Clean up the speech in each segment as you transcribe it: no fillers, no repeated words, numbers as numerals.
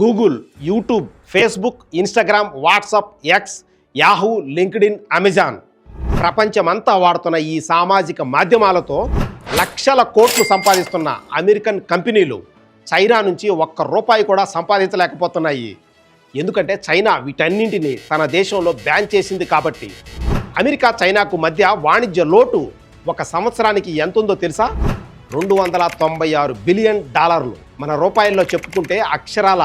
Google, YouTube, Facebook, Instagram, WhatsApp, X, Yahoo, LinkedIn, Amazon ప్రపంచమంతా వాడుతున్న ఈ సామాజిక మాధ్యమాలతో లక్షల కోట్లు సంపాదిస్తున్న అమెరికన్ కంపెనీలు చైనా నుంచి ఒక్క రూపాయి కూడా సంపాదించలేకపోతున్నాయి. ఎందుకంటే చైనా వీటన్నింటినీ తన దేశంలో బ్యాన్ చేసింది కాబట్టి. అమెరికా చైనాకు మధ్య వాణిజ్య లోటు ఒక సంవత్సరానికి ఎంతుందో తెలుసా? 296 బిలియన్ డాలర్లు. మన రూపాయల్లో చెప్పుకుంటే అక్షరాల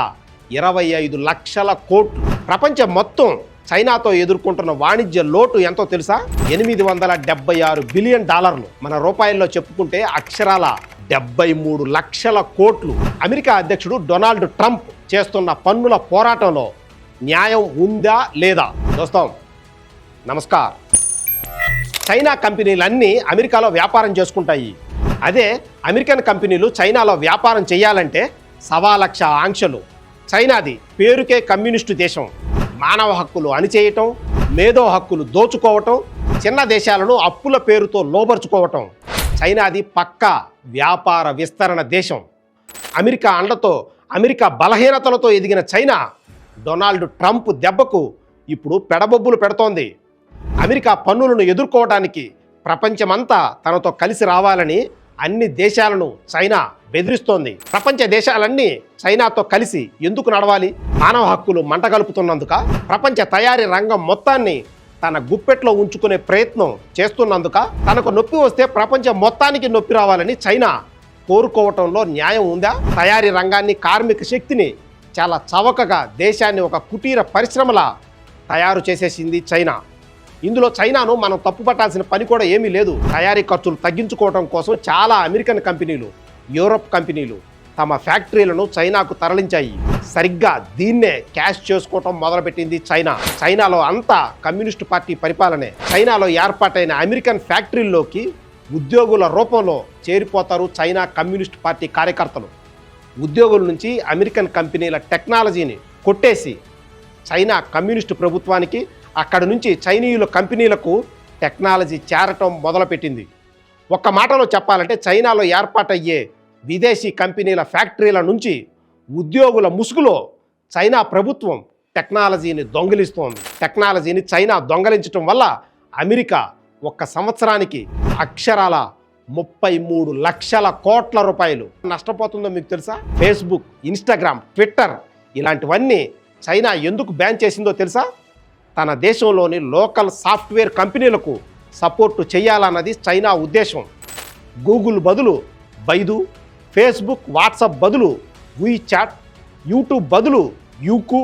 25 లక్షల కోట్లు. ప్రపంచం మొత్తం చైనాతో ఎదుర్కొంటున్న వాణిజ్య లోటు ఎంతో తెలుసా? 876 బిలియన్ డాలర్లు. మన రూపాయల్లో చెప్పుకుంటే అక్షరాల 73 లక్షల కోట్లు. అమెరికా అధ్యక్షుడు డొనాల్డ్ ట్రంప్ చేస్తున్న పన్నుల పోరాటంలో న్యాయం ఉందా లేదా? దోస్తాం నమస్కార్. చైనా కంపెనీలన్నీ అమెరికాలో వ్యాపారం చేసుకుంటాయి. అదే అమెరికన్ కంపెనీలు చైనాలో వ్యాపారం చేయాలంటే 1,00,000 ఆంక్షలు. చైనాది పేరుకే కమ్యూనిస్టు దేశం. మానవ హక్కులు అణిచేయటం, మేధో హక్కులు దోచుకోవటం, చిన్న దేశాలను అప్పుల పేరుతో లోబరుచుకోవటం. చైనాది పక్కా వ్యాపార విస్తరణ దేశం. అమెరికా అండతో, అమెరికా బలహీనతలతో ఎదిగిన చైనా డొనాల్డ్ ట్రంప్ దెబ్బకు ఇప్పుడు పెడబొబ్బులు పెడుతోంది. అమెరికా పన్నులను ఎదుర్కోవడానికి ప్రపంచమంతా తనతో కలిసి రావాలని అన్ని దేశాలను చైనా బెదిరిస్తోంది. ప్రపంచ దేశాలన్నీ చైనాతో కలిసి ఎందుకు నడవాలి? మానవ హక్కులు మంటగలుపుతున్నందుక? ప్రపంచ తయారీ రంగం మొత్తాన్ని తన గుప్పెట్లో ఉంచుకునే ప్రయత్నం చేస్తున్నందుక? తనకు నొప్పి వస్తే ప్రపంచం మొత్తానికి నొప్పి రావాలని చైనా కోరుకోవటంలో న్యాయం ఉందా? తయారీ రంగాన్ని, కార్మిక శక్తిని చాలా చవకగా దేశాన్ని ఒక కుటీర పరిశ్రమలా తయారు చేసేసింది చైనా. ఇందులో చైనాను మనం తప్పుపట్టాల్సిన పని కూడా ఏమీ లేదు. తయారీ ఖర్చులు తగ్గించుకోవడం కోసం చాలా అమెరికన్ కంపెనీలు, యూరోప్ కంపెనీలు తమ ఫ్యాక్టరీలను చైనాకు తరలించాయి. సరిగ్గా దీన్నే క్యాష్ చేసుకోవటం మొదలుపెట్టింది చైనా. చైనాలో అంతా కమ్యూనిస్టు పార్టీ పరిపాలనే. చైనాలో ఏర్పాటైన అమెరికన్ ఫ్యాక్టరీల్లోకి ఉద్యోగుల రూపంలో చేరిపోతారు చైనా కమ్యూనిస్ట్ పార్టీ కార్యకర్తలు. ఉద్యోగుల నుంచి అమెరికన్ కంపెనీల టెక్నాలజీని కొట్టేసి చైనా కమ్యూనిస్టు ప్రభుత్వానికి, అక్కడి నుంచి చైనీయుల కంపెనీలకు టెక్నాలజీ చేరటం మొదలుపెట్టింది. ఒక్క మాటలో చెప్పాలంటే చైనాలో ఏర్పాటయ్యే విదేశీ కంపెనీల ఫ్యాక్టరీల నుంచి ఉద్యోగుల ముసుగులో చైనా ప్రభుత్వం టెక్నాలజీని దొంగిలిస్తోంది. టెక్నాలజీని చైనా దొంగలించడం వల్ల అమెరికా ఒక్క సంవత్సరానికి అక్షరాల 33 లక్షల కోట్ల రూపాయలు నష్టపోతుందో మీకు తెలుసా? ఫేస్బుక్, ఇన్స్టాగ్రామ్, ట్విట్టర్ ఇలాంటివన్నీ చైనా ఎందుకు బ్యాన్ చేసిందో తెలుసా? తన దేశంలోని లోకల్ సాఫ్ట్వేర్ కంపెనీలకు సపోర్టు చేయాలన్నది చైనా ఉద్దేశం. గూగుల్ బదులు బైదు, ఫేస్బుక్, వాట్సాప్ బదులు వీచాట్, యూట్యూబ్ బదులు యూకు,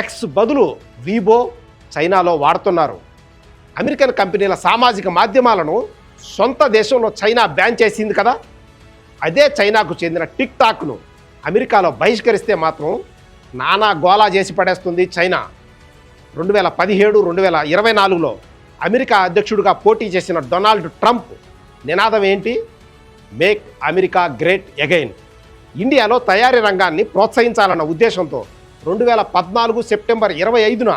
ఎక్స్ బదులు వీబో చైనాలో వాడుతున్నారు. అమెరికన్ కంపెనీల సామాజిక మాధ్యమాలను సొంత దేశంలో చైనా బ్యాన్ చేసింది కదా. అదే చైనాకు చెందిన టిక్ టాక్ను అమెరికాలో బహిష్కరిస్తే మాత్రం నానా గోలా చేసి పడేస్తుంది చైనా. 2017, 2024లో అమెరికా అధ్యక్షుడిగా పోటీ చేసిన డొనాల్డ్ ట్రంప్ నినాదం ఏంటి? Make America great again. ఇండియాలో తయారీ రంగాన్ని ప్రోత్సహించాలన్న ఉద్దేశంతో 2014 సెప్టెంబర్ 25న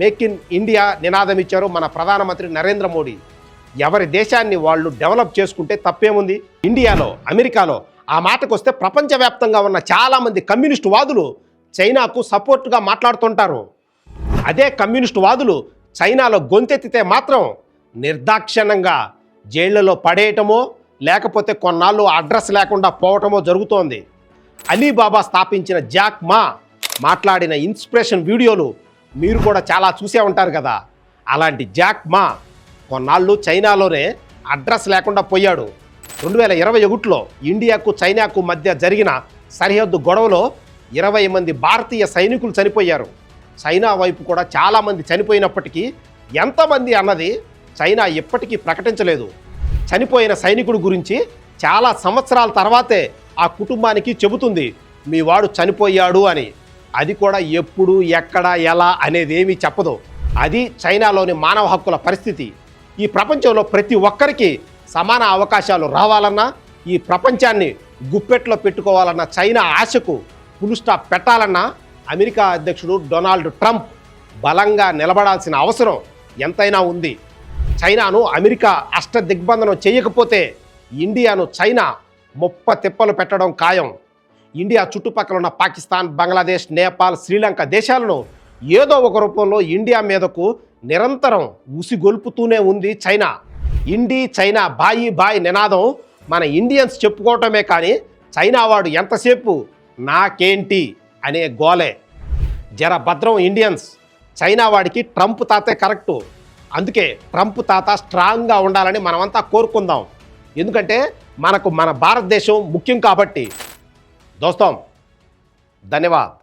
మేక్ ఇన్ ఇండియా నినాదం ఇచ్చారు మన ప్రధానమంత్రి నరేంద్ర మోడీ. ఎవరి దేశాన్ని వాళ్ళు డెవలప్ చేసుకుంటే తప్పేముంది? ఇండియాలో, అమెరికాలో ఆ మాటకు వస్తే ప్రపంచవ్యాప్తంగా ఉన్న చాలామంది కమ్యూనిస్టు వాదులు చైనాకు సపోర్ట్గా మాట్లాడుతుంటారు. అదే కమ్యూనిస్టు వాదులు చైనాలో గొంతెత్తితే మాత్రం నిర్దాక్షిణ్యంగా జైళ్లలో పడేయటమో, లేకపోతే కొన్నాళ్ళు అడ్రస్ లేకుండా పోవటమో జరుగుతోంది. అలీబాబా స్థాపించిన జాక్ మా మాట్లాడిన ఇన్స్పిరేషన్ వీడియోలు మీరు కూడా చాలా చూసే ఉంటారు కదా. అలాంటి జాక్ మా కొన్నాళ్ళు చైనాలోనే అడ్రస్ లేకుండా పోయాడు. 2021లో ఇండియాకు చైనాకు మధ్య జరిగిన సరిహద్దు గొడవలో 20 మంది భారతీయ సైనికులు చనిపోయారు. చైనా వైపు కూడా చాలామంది చనిపోయినప్పటికీ ఎంతమంది అన్నది చైనా ఎప్పటికీ ప్రకటించలేదు. చనిపోయిన సైనికుడి గురించి చాలా సంవత్సరాల తర్వాతే ఆ కుటుంబానికి చెబుతుంది మీ వాడు చనిపోయాడు అని. అది కూడా ఎప్పుడు, ఎక్కడ, ఎలా అనేది ఏమీ చెప్పదు. అది చైనాలోని మానవ హక్కుల పరిస్థితి. ఈ ప్రపంచంలో ప్రతి ఒక్కరికి సమాన అవకాశాలు రావాలన్నా, ఈ ప్రపంచాన్ని గుప్పెట్లో పెట్టుకోవాలన్న చైనా ఆశకు ఫుల్ స్టాప్ పెట్టాలన్నా అమెరికా అధ్యక్షుడు డొనాల్డ్ ట్రంప్ బలంగా నిలబడాల్సిన అవసరం ఎంతైనా ఉంది. చైనాను అమెరికా అష్టదిగ్బంధనం చేయకపోతే ఇండియాను చైనా ముప్ప తిప్పలు పెట్టడం ఖాయం. ఇండియా చుట్టుపక్కల ఉన్న పాకిస్తాన్, బంగ్లాదేశ్, నేపాల్, శ్రీలంక దేశాలను ఏదో ఒక రూపంలో ఇండియా మీదకు నిరంతరం ఉసిగొల్పుతూనే ఉంది చైనా. ఇండి చైనా బాయి బాయి నినాదం మన ఇండియన్స్ చెప్పుకోవటమే కానీ చైనా వాడు ఎంతసేపు నాకేంటి అనే గోలే. జర భద్రం ఇండియన్స్, చైనా వాడికి ట్రంప్ తాతే కరెక్టు. అందుకే ట్రంప్ తాత స్ట్రాంగ్గా ఉండాలని మనమంతా కోరుకుందాం. ఎందుకంటే మనకు మన భారతదేశం ముఖ్యం కాబట్టి. దోస్తాం, ధన్యవాద్.